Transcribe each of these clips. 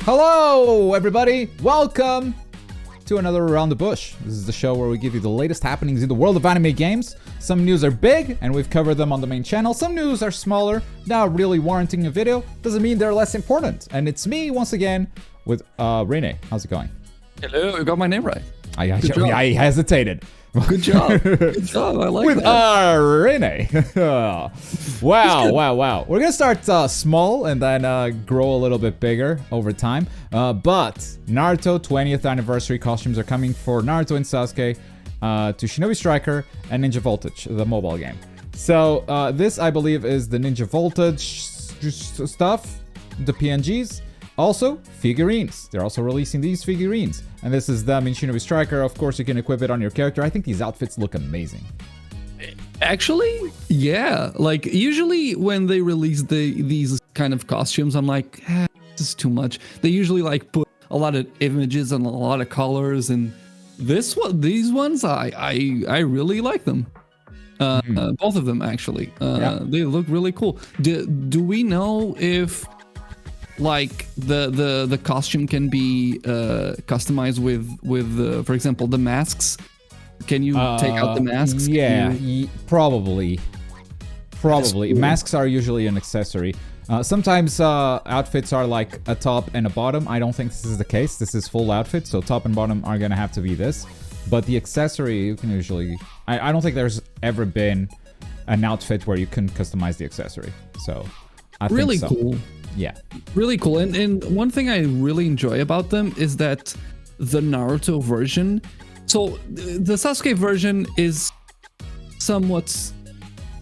Hello, everybody. Welcome to another Around the Bush. This is the show where we give you the latest happenings in the world of anime games. Some news are big, and we've covered them on the main channel. Some news are smaller, not really warranting a video. Doesn't mean they're less important. And it's me, once again, with Rene. How's it going? Hello, you got my name right. I hesitated. Good job. Good job. I like with that. Rene. Wow. We're gonna start small and then grow a little bit bigger over time. But Naruto 20th anniversary costumes are coming for Naruto and Sasuke to Shinobi Striker and Ninja Voltage, the mobile game. So this, I believe, is the Ninja Voltage stuff, the PNGs. Also, figurines. They're also releasing these figurines. And this is them in Shinobi Striker. Of course, you can equip it on your character. I think these outfits look amazing. Actually, yeah. Like, usually when they release these kind of costumes, I'm like, this is too much. They usually like put a lot of images and a lot of colors. And these ones, I really like them. Both of them, actually. They look really cool. Do we know if... like the costume can be customized with for example, the masks? Can you take out the masks? Yeah, probably. Cool. Masks are usually an accessory. Sometimes outfits are like a top and a bottom. I don't think this is the case. This is full outfit, so top and bottom are gonna have to be this. But the accessory, you can usually... I don't think there's ever been an outfit where you can customize the accessory. So I think really so. Cool. Yeah. Really cool. And one thing I really enjoy about them is that the Naruto version... So the Sasuke version is somewhat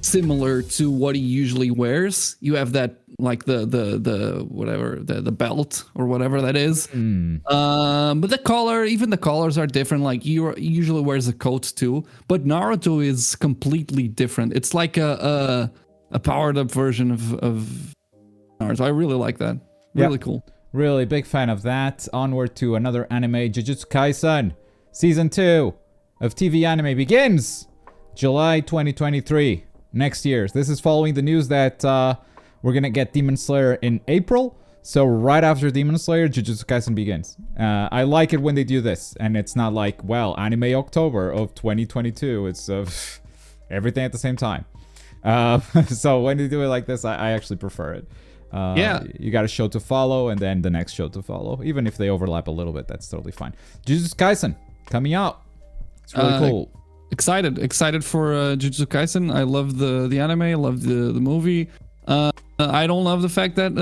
similar to what he usually wears. You have that, like the whatever, the belt or whatever that is. But the collar, even the collars are different. Like he usually wears a coat too. But Naruto is completely different. It's like a powered up version of Naruto. I really like that. Really cool. Really big fan of that. Onward to another anime. Jujutsu Kaisen Season 2 of TV anime begins July 2023. Next year. This is following the news that we're gonna get Demon Slayer in April. So right after Demon Slayer, Jujutsu Kaisen begins. I like it when they do this. And it's not like, well, anime October of 2022. It's everything at the same time. So when they do it like this, I actually prefer it. You got a show to follow and then the next show to follow. Even if they overlap a little bit, that's totally fine. Jujutsu Kaisen coming out. It's really cool. Excited for Jujutsu Kaisen. I love the anime. I love the movie. I don't love the fact that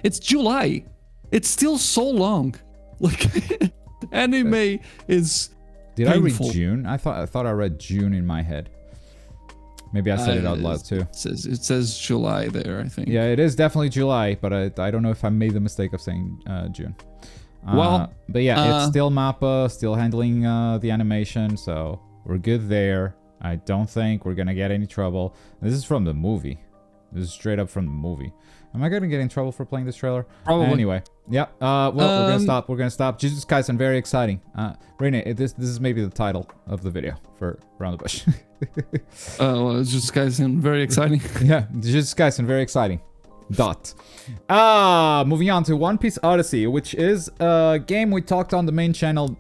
it's July. It's still so long. Like anime is Did painful. I read June? I thought I read June in my head. Maybe I said it out loud too. It says July there, I think. Yeah, it is definitely July, but I don't know if I made the mistake of saying June. But yeah, it's still MAPPA, still handling the animation, so we're good there. I don't think we're gonna get any trouble. This is from the movie. This is straight up from the movie. Am I gonna get in trouble for playing this trailer? Probably. Anyway, yeah. Well, we're gonna stop. Jujutsu Kaisen, very exciting. Rene, this is maybe the title of the video for Around the Bush. Jujutsu Kaisen, very exciting. Yeah, Jujutsu Kaisen, very exciting. Moving on to One Piece Odyssey, which is a game we talked on the main channel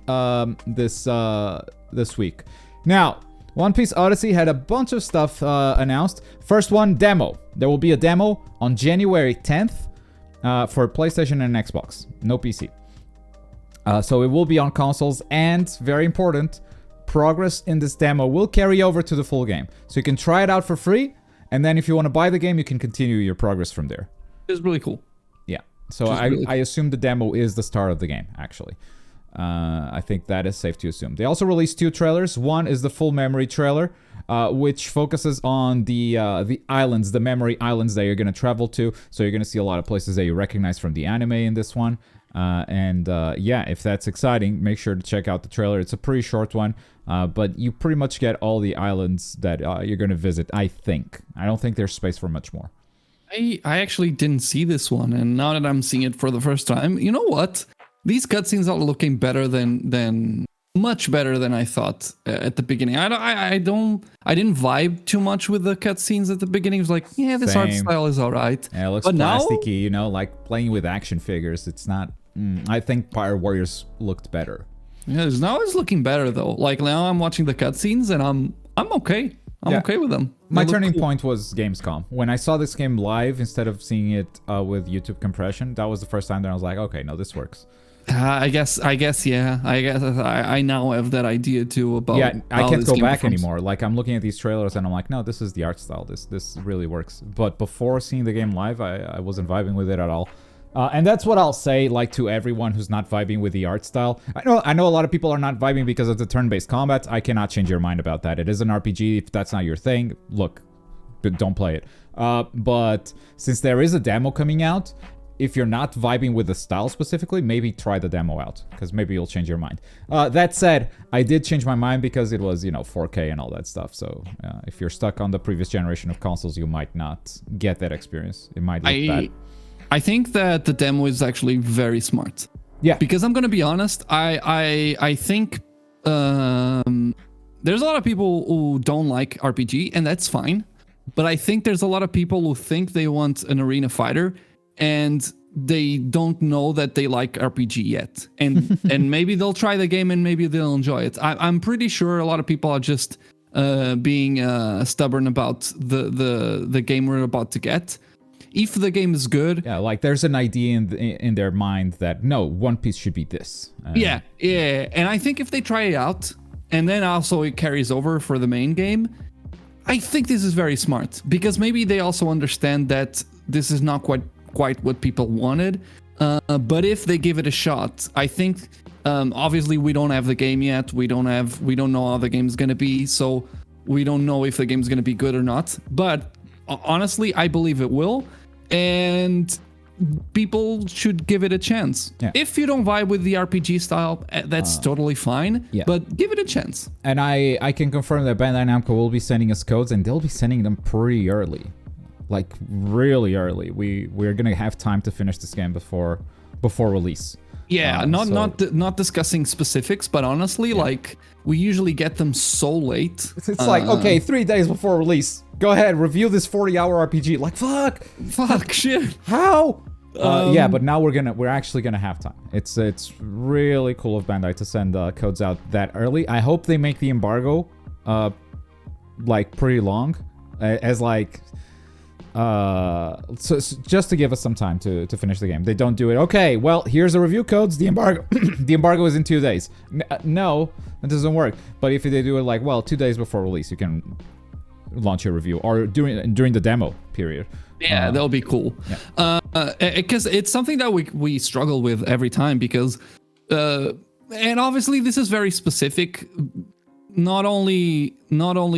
this week. Now, One Piece Odyssey had a bunch of stuff announced. First one, demo. There will be a demo on January 10th for PlayStation and Xbox. No PC. So it will be on consoles, and very important, progress in this demo will carry over to the full game. So you can try it out for free, and then if you want to buy the game, you can continue your progress from there. It's really cool. Yeah. So I assume the demo is the start of the game, actually. I think that is safe to assume. They also released 2 trailers. One is the full memory trailer, which focuses on the islands, the memory islands that you're going to travel to. So you're going to see a lot of places that you recognize from the anime in this one. Yeah, if that's exciting, make sure to check out the trailer. It's a pretty short one, but you pretty much get all the islands that you're going to visit, I think. I don't think there's space for much more. I actually didn't see this one, and now that I'm seeing it for the first time, you know what? These cutscenes are looking better than much better than I thought at the beginning. I didn't vibe too much with the cutscenes at the beginning. It was like, yeah, this art Same. style is all right. Yeah, it looks But now- plasticky, you know, like playing with action figures. It's not. I think Pyre Warriors looked better. Yeah, now it's looking better though. Like now I'm watching the cutscenes and I'm okay. I'm Yeah. okay with them. My They look turning cool. point was Gamescom. When I saw this game live instead of seeing it with YouTube compression, that was the first time that I was like, okay, no, this works. I guess, yeah. I guess I now have that idea too about. Yeah, I how can't this go game back performs. anymore. Like, I'm looking at these trailers and I'm like, no, this is the art style. This really works. But before seeing the game live, I wasn't vibing with it at all. And that's what I'll say, like, to everyone who's not vibing with the art style. I know a lot of people are not vibing because of the turn-based combat. I cannot change your mind about that. It is an RPG. If that's not your thing, look, don't play it. But since there is a demo coming out, if you're not vibing with the style specifically, maybe try the demo out, because maybe you'll change your mind. That said, I did change my mind because it was, 4K and all that stuff. So if you're stuck on the previous generation of consoles, you might not get that experience. It might look bad. I think that the demo is actually very smart. Yeah. Because I'm gonna be honest, I think there's a lot of people who don't like RPG, and that's fine. But I think there's a lot of people who think they want an arena fighter, and they don't know that they like RPG yet. And and maybe they'll try the game and maybe they'll enjoy it. I'm pretty sure a lot of people are just being stubborn about the game we're about to get. If the game is good, Yeah, like there's an idea in their mind that no, One Piece should be this. yeah, and I think if they try it out, and then also it carries over for the main game, I think this is very smart, because maybe they also understand that this is not quite what people wanted. But if they give it a shot, I think obviously we don't have the game yet. We don't know how the game's gonna be, so we don't know if the game's gonna be good or not. But honestly, I believe it will. And people should give it a chance. Yeah. If you don't vibe with the RPG style, that's totally fine. Yeah. But give it a chance. And I can confirm that Bandai Namco will be sending us codes, and they'll be sending them pretty early, like really early. We're gonna have time to finish this game before release. Yeah, not discussing specifics, but honestly, like we usually get them so late. It's like, okay, 3 days before release, go ahead, review this 40-hour RPG. Like, Fuck shit. how? Yeah, but now we're actually gonna have time. It's really cool of Bandai to send codes out that early. I hope they make the embargo like pretty long, as like so just to give us some time to finish the game. They don't do it. Okay, well, here's the review codes. The embargo the embargo is in 2 days. No, that doesn't work. But if they do it like, well, 2 days before release, you can launch your review, or during the demo period. Yeah, that'll be cool. Because it's something that we struggle with every time, because and obviously this is very specific. Not only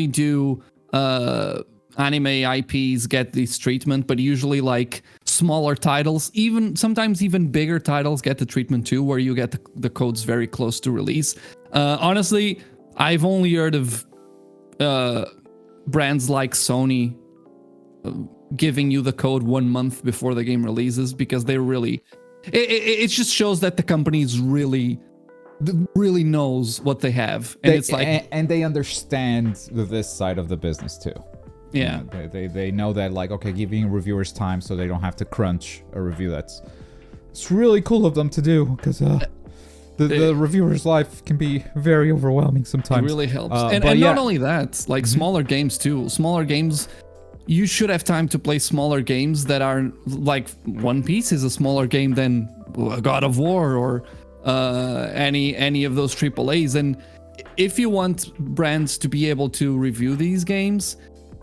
do anime IPs get this treatment, but usually like smaller titles, sometimes even bigger titles get the treatment too, where you get the codes very close to release. Honestly, I've only heard of brands like Sony giving you the code 1 month before the game releases, because they really it just shows that the company's really knows what they have, and it's like and they understand this side of the business too. Yeah. You know, they know that, like, okay, giving reviewers time so they don't have to crunch a review. It's really cool of them to do, because the reviewer's life can be very overwhelming sometimes. It really helps. And yeah. not only that, like smaller games too. Smaller games, you should have time to play smaller games that are like One Piece is a smaller game than God of War or any of those AAAs. And if you want brands to be able to review these games,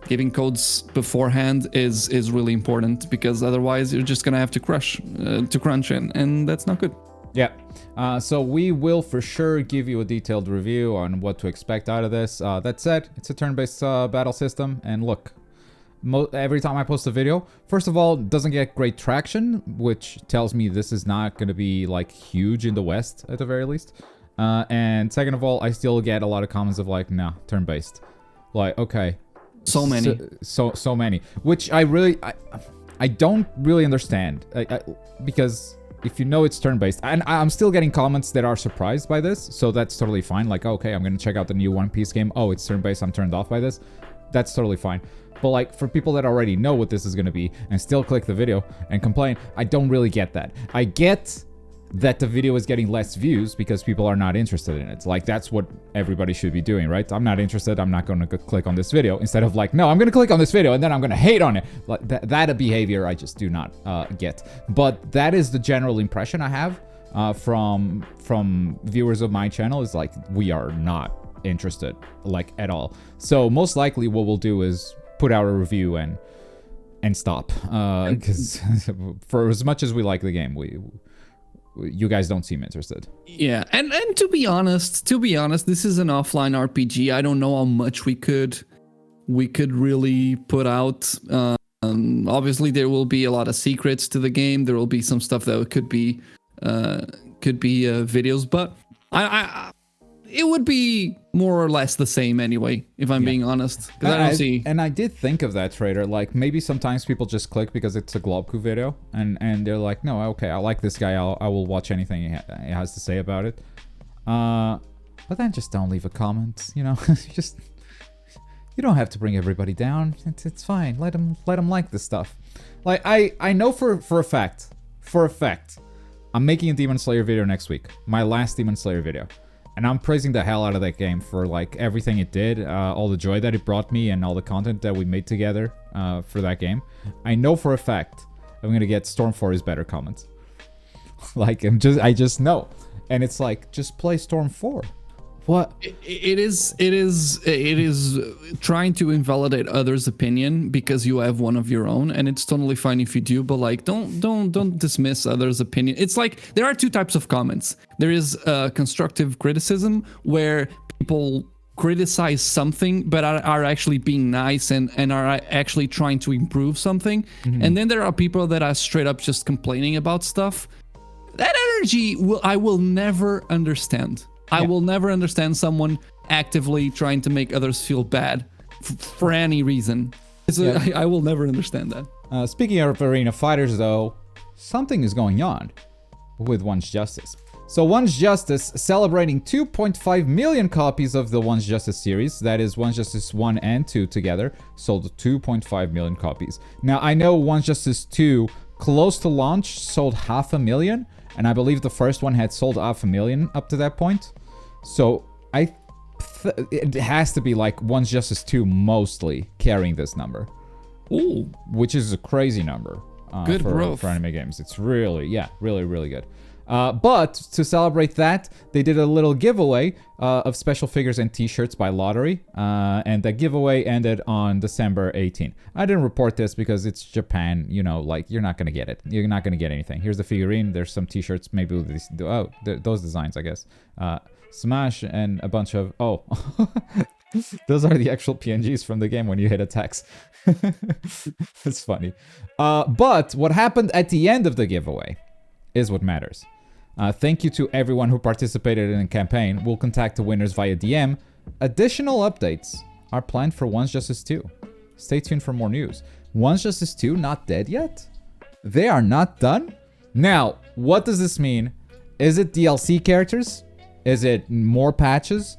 giving codes beforehand is really important, because otherwise you're just gonna have to crunch and that's not good. Yeah. So we will for sure give you a detailed review on what to expect out of this. That said, it's a turn-based battle system, and look, every time I post a video, first of all, it doesn't get great traction, which tells me this is not going to be like huge in the West at the very least. And second of all, I still get a lot of comments of like, nah, turn-based. Like, okay. So many. So many. Which I don't really understand. Because if you know it's turn-based, and I'm still getting comments that are surprised by this, so that's totally fine. Like, okay, I'm gonna check out the new One Piece game. Oh, it's turn-based, I'm turned off by this. That's totally fine. But like, for people that already know what this is gonna be and still click the video and complain, I don't really get that. I get that the video is getting less views because people are not interested in it. Like, that's what everybody should be doing, right? I'm not interested, I'm not gonna click on this video. Instead of like, no, I'm gonna click on this video and then I'm gonna hate on it. Like, that behavior I just do not get. But that is the general impression I have from viewers of my channel, is like, we are not interested, like, at all. So most likely what we'll do is put out a review and stop. Because for as much as we like the game, you guys don't seem interested. Yeah, and to be honest, this is an offline RPG. I don't know how much we could really put out. Obviously, there will be a lot of secrets to the game. There will be some stuff that could be videos, but it would be more or less the same anyway, if I'm being honest. Because I don't see. And I did think of that, Trader. Like, maybe sometimes people just click because it's a Globku video, and they're like, no, okay, I like this guy. I will watch anything he has to say about it. But then just don't leave a comment. You know, just, you don't have to bring everybody down. It's fine. Let them like this stuff. Like, I know for a fact, I'm making a Demon Slayer video next week. My last Demon Slayer video. And I'm praising the hell out of that game for, like, everything it did, all the joy that it brought me, and all the content that we made together for that game. I know for a fact I'm gonna get Storm 4 is better comments. Like, I just know. And it's like, just play Storm 4. What? It is trying to invalidate others' opinion because you have one of your own, and it's totally fine if you do, but like, don't dismiss others' opinion. It's like, there are two types of comments. There is constructive criticism, where people criticize something but are actually being nice and are actually trying to improve something. Mm-hmm. And then there are people that are straight up just complaining about stuff. That energy I will never understand. I will never understand someone actively trying to make others feel bad for any reason. I will never understand that. Speaking of arena fighters, though, something is going on with One's Justice. So One's Justice celebrating 2.5 million copies of the One's Justice series. That is, One's Justice 1 and 2 together sold 2.5 million copies. Now, I know One's Justice 2, close to launch, sold 500,000. And I believe the first one had sold 500,000 up to that point. So it has to be like One's Justice 2 mostly carrying this number. Ooh. Which is a crazy number. Good growth. For anime games. It's really, really good. But to celebrate that, they did a little giveaway of special figures and t-shirts by lottery. And the giveaway ended on December 18. I didn't report this because it's Japan. You know, like, you're not going to get it. You're not going to get anything. Here's the figurine. There's some t-shirts. Maybe with these, those designs, I guess. Smash and a bunch of... Oh. Those are the actual PNGs from the game when you hit attacks. It's funny. But what happened at the end of the giveaway is what matters. Thank you to everyone who participated in the campaign. We'll contact the winners via DM. Additional updates are planned for One's Justice 2. Stay tuned for more news. One's Justice 2 not dead yet? They are not done? Now, what does this mean? Is it DLC characters? Is it more patches?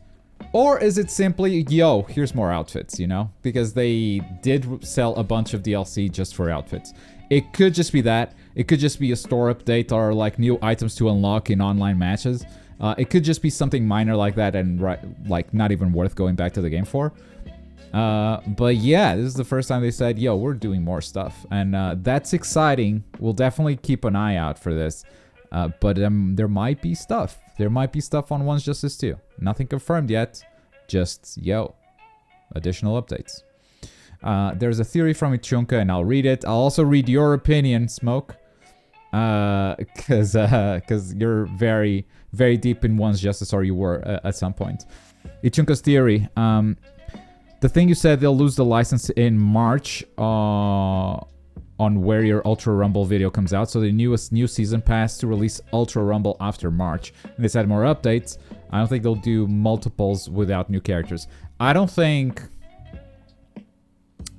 Or is it simply, yo, here's more outfits, you know? Because they did sell a bunch of DLC just for outfits. It could just be that. It could just be a store update or like new items to unlock in online matches. It could just be something minor like that and like not even worth going back to the game for. But yeah, this is the first time they said, yo, we're doing more stuff. And that's exciting. We'll definitely keep an eye out for this. But there might be stuff. There might be stuff on One's Justice 2. Nothing confirmed yet. Just, yo, additional updates. There's a theory from Ichunka, and I'll read it. I'll also read your opinion, Smoke. Because you're very, very deep in One's Justice, or you were at some point. Ichunka's theory. The thing you said, they'll lose the license in March on where your Ultra Rumble video comes out. So the new season pass to release Ultra Rumble after March. And they said more updates. I don't think they'll do multiples without new characters. I don't think...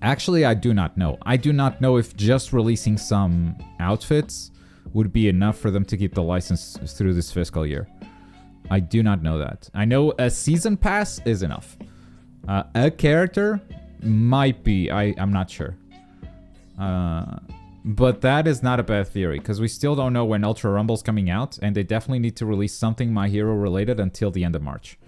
Actually, I do not know. I do not know if just releasing some outfits would be enough for them to keep the license through this fiscal year. I do not know that. I know a season pass is enough. A character might be. I'm not sure. But that is not a bad theory, because we still don't know when Ultra Rumble's coming out, and they definitely need to release something My Hero related until the end of March.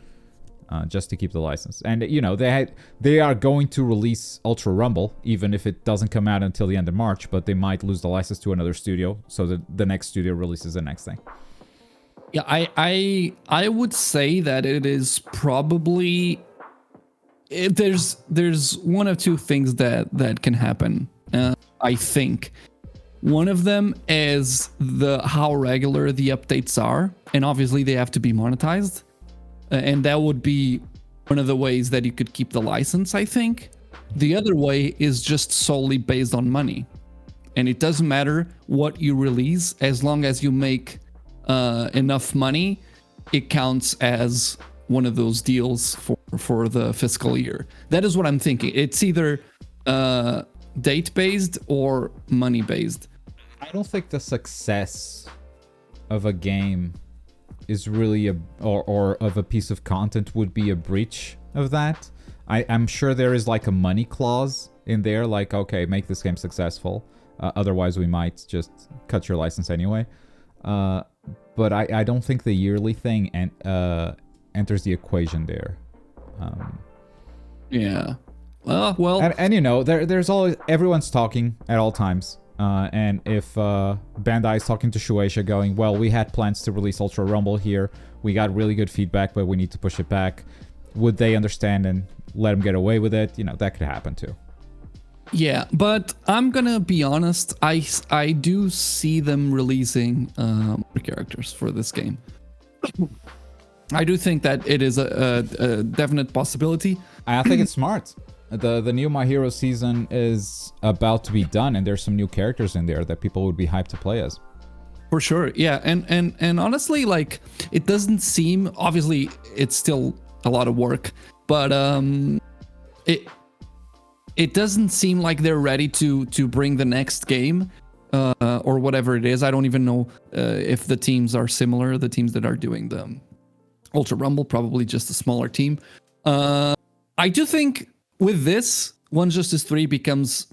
Just to keep the license. And, you know, they are going to release Ultra Rumble, even if it doesn't come out until the end of March, but they might lose the license to another studio, so that the next studio releases the next thing. Yeah, I would say that it is probably... There's one of two things that can happen, I think. One of them is how regular the updates are, and obviously they have to be monetized. And that would be one of the ways that you could keep the license, I think. The other way is just solely based on money. And it doesn't matter what you release, as long as you make enough money, it counts as one of those deals for the fiscal year. That is what I'm thinking. It's either date-based or money-based. I don't think the success of a game is really or of a piece of content would be a breach of that. I'm sure there is like a money clause in there, like, okay, make this game successful, otherwise we might just cut your license anyway. But I don't think the yearly thing enters the equation there. Yeah. Well. And you know, there's always, everyone's talking at all times. And if Bandai is talking to Shueisha going, well, we had plans to release Ultra Rumble here. We got really good feedback, but we need to push it back. Would they understand and let them get away with it? You know, that could happen too. Yeah, but I'm gonna be honest. I do see them releasing more characters for this game. I do think that it is a definite possibility. I think it's smart. The new My Hero season is about to be done, and there's some new characters in there that people would be hyped to play as. For sure, yeah, and honestly, like, it doesn't seem, obviously it's still a lot of work, but it doesn't seem like they're ready to bring the next game or whatever it is. I don't even know if the teams are similar, the teams that are doing the Ultra Rumble, probably just a smaller team. I do think with this, One Justice 3 becomes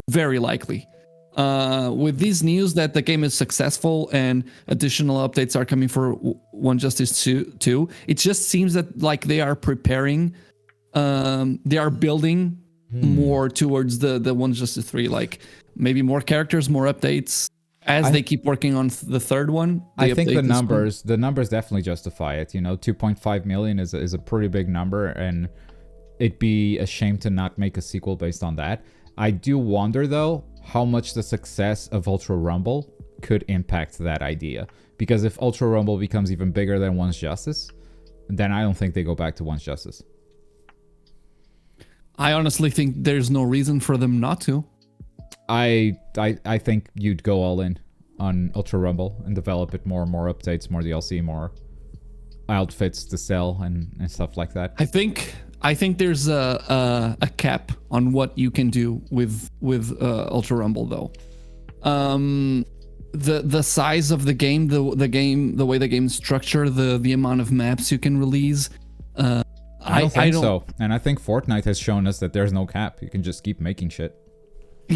very likely. With these news that the game is successful and additional updates are coming for One Justice 2, it just seems that like they are preparing, they are building more towards the One Justice 3, like maybe more characters, more updates. As they keep working on the third one, I think the numbers definitely justify it. You know, 2.5 million is a pretty big number, and it'd be a shame to not make a sequel based on that. I do wonder, though, how much the success of Ultra Rumble could impact that idea. Because if Ultra Rumble becomes even bigger than One's Justice, then I don't think they go back to One's Justice. I honestly think there's no reason for them not to. I think you'd go all in on Ultra Rumble and develop it more updates, more DLC, more outfits to sell and stuff like that. I think there's a cap on what you can do with Ultra Rumble, though. The size of the game, the way the game's structured, the amount of maps you can release. I don't think so. And I think Fortnite has shown us that there's no cap. You can just keep making shit.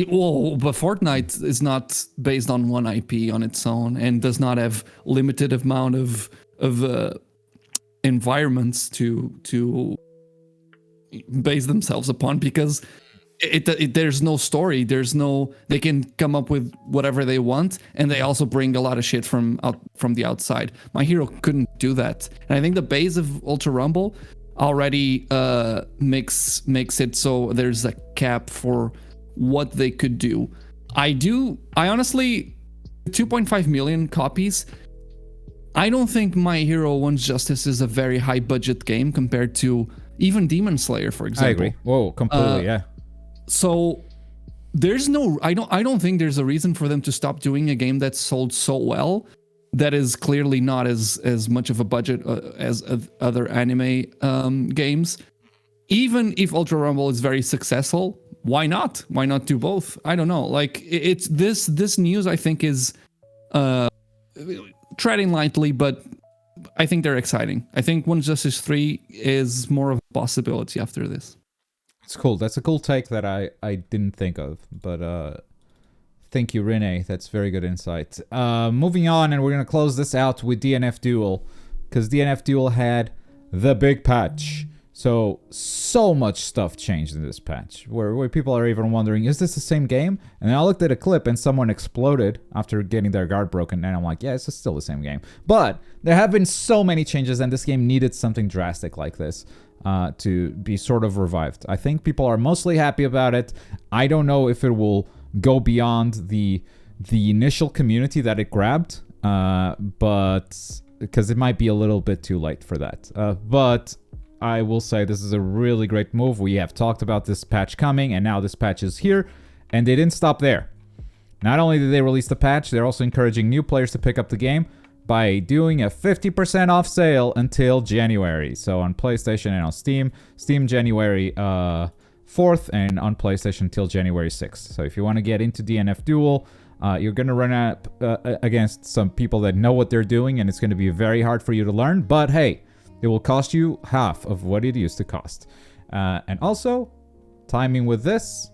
Well, but Fortnite is not based on one IP on its own and does not have limited amount of environments to base themselves upon, because there's no story, they can come up with whatever they want, and they also bring a lot of shit from the outside. My Hero couldn't do that, and I think the base of Ultra Rumble already makes it so there's a cap for what they could do. I honestly, 2.5 million copies, I don't think My Hero One's Justice is a very high budget game compared to even Demon Slayer, for example. I agree. Whoa, completely, yeah. So there's no, I don't think there's a reason for them to stop doing a game that's sold so well, that is clearly not as much of a budget as other anime games. Even if Ultra Rumble is very successful, why not? Why not do both? I don't know. Like it's this news I think is treading lightly, but I think they're exciting. I think One Justice 3 is more of a possibility after this. It's cool. That's a cool take that I didn't think of, but thank you, Rene. That's very good insight. Moving on, and we're gonna close this out with DNF Duel, because DNF Duel had the big patch. So much stuff changed in this patch, where people are even wondering, is this the same game? And I looked at a clip and someone exploded after getting their guard broken, and I'm like, yeah, it's still the same game. But there have been so many changes, and this game needed something drastic like this to be sort of revived. I think people are mostly happy about it. I don't know if it will go beyond the initial community that it grabbed, but because it might be a little bit too late for that. But I will say this is a really great move. We have talked about this patch coming, and now this patch is here, and they didn't stop there. Not only did they release the patch, they're also encouraging new players to pick up the game by doing a 50% off sale until January. So on PlayStation and on Steam. Steam January 4th, and on PlayStation until January 6th. So if you want to get into DNF Duel, you're going to run up against some people that know what they're doing, and it's going to be very hard for you to learn. But hey, it will cost you half of what it used to cost. And also, timing with this,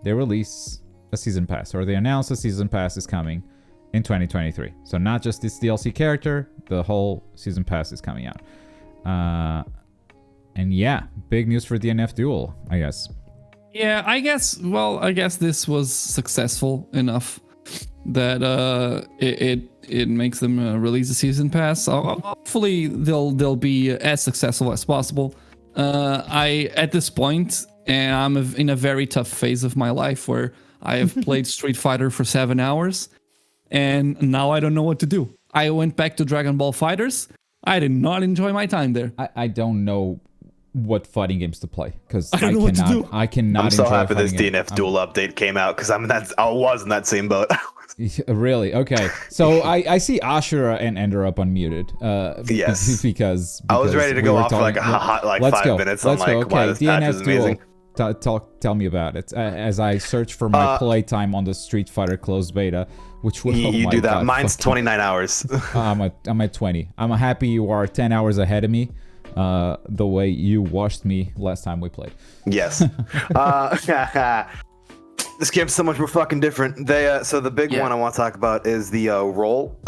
they release a season pass, or they announce a season pass is coming in 2023. So not just this DLC character, the whole season pass is coming out. And yeah, big news for DNF Duel, I guess. Yeah, I guess this was successful enough that it makes them release a season pass. Hopefully they'll be as successful as possible. I at this point, and I'm in a very tough phase of my life where I have played Street Fighter for 7 hours, and now I don't know what to do. I went back to Dragon Ball FighterZ. I did not enjoy my time there. I don't know what fighting games to play, because I don't know what to do. I cannot. I'm so enjoy happy this fighting DNF Duel update came out, because I was in that same boat. Really? Okay. So I see Ashura and Ender up unmuted. Yes. because I was ready to go off for like a hot 5 minutes. Let's go. Like, wow, this patch is DNF Duel. amazing. Tell me about it. As I search for my playtime on the Street Fighter closed beta, which will you do that. God, Mine's 29 hours. I'm at 20. I'm happy you are 10 hours ahead of me. The way you washed me last time we played. Yes. This game's so much more fucking different. So the big one I want to talk about is the roll,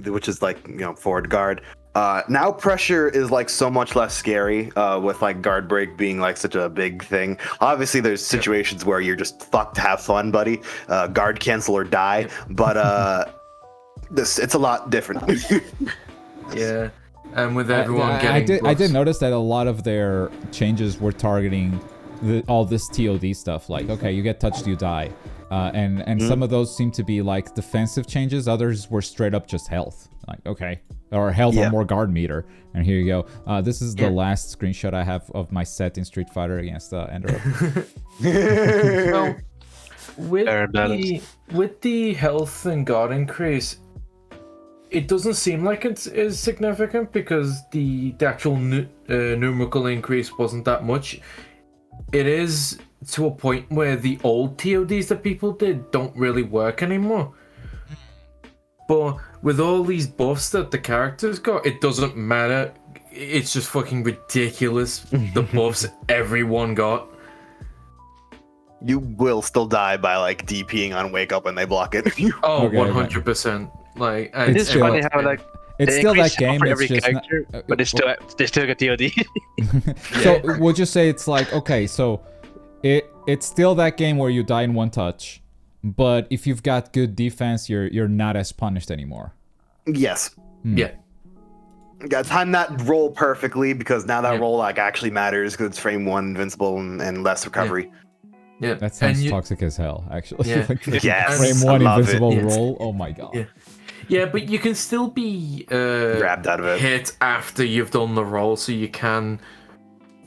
which is like, forward guard. Now pressure is like so much less scary, with like guard break being like such a big thing. Obviously there's situations where you're just fucked to have fun, buddy. Guard cancel or die, but it's a lot different. Yeah. And with everyone I did notice that a lot of their changes were targeting all this TOD stuff. Like, okay, you get touched, you die. And some of those seem to be like defensive changes. Others were straight up just health. Like, okay. Or health or more guard meter. And here you go. This is the last screenshot I have of my set in Street Fighter against Ender. Well, with the health and guard increase, it doesn't seem like it's is significant, because the actual numerical increase wasn't that much. It is to a point where the old TODs that people did don't really work anymore. But with all these buffs that the characters got, it doesn't matter. It's just fucking ridiculous, the buffs everyone got. You will still die by like DPing on wake up when they block it. Oh, okay, 100%. Like, it's funny how like it's still that game. For it's every just character, but they still get TOD. So we'll just say it's like, okay, so it's still that game where you die in one touch, but if you've got good defense, you're not as punished anymore. Yes. Yeah. Time that roll perfectly, because now that roll like actually matters, because it's frame 1 invincible and less recovery. Yeah. That sounds toxic as hell, actually. Yeah. Yes. Frame 1 invincible it. roll. Oh my god. Yeah. Yeah, but you can still be grabbed out of it, hit after you've done the roll, so you can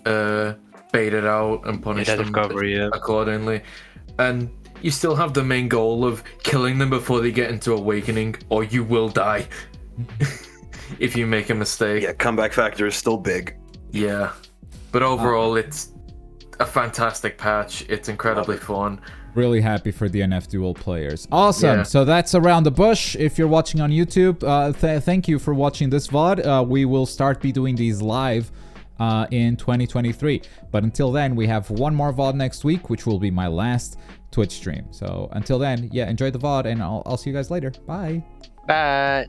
bait it out and punish them accordingly. And you still have the main goal of killing them before they get into awakening, or you will die if you make a mistake. Yeah, comeback factor is still big. Yeah, but overall, a fantastic patch. It's incredibly fun. Really happy for DNF Duel players. Awesome. Yeah. So that's Around the Bush. If you're watching on YouTube, thank you for watching this VOD. We will start be doing these live in 2023. But until then, we have one more VOD next week, which will be my last Twitch stream. So until then, yeah, enjoy the VOD, and I'll see you guys later. Bye. Bye.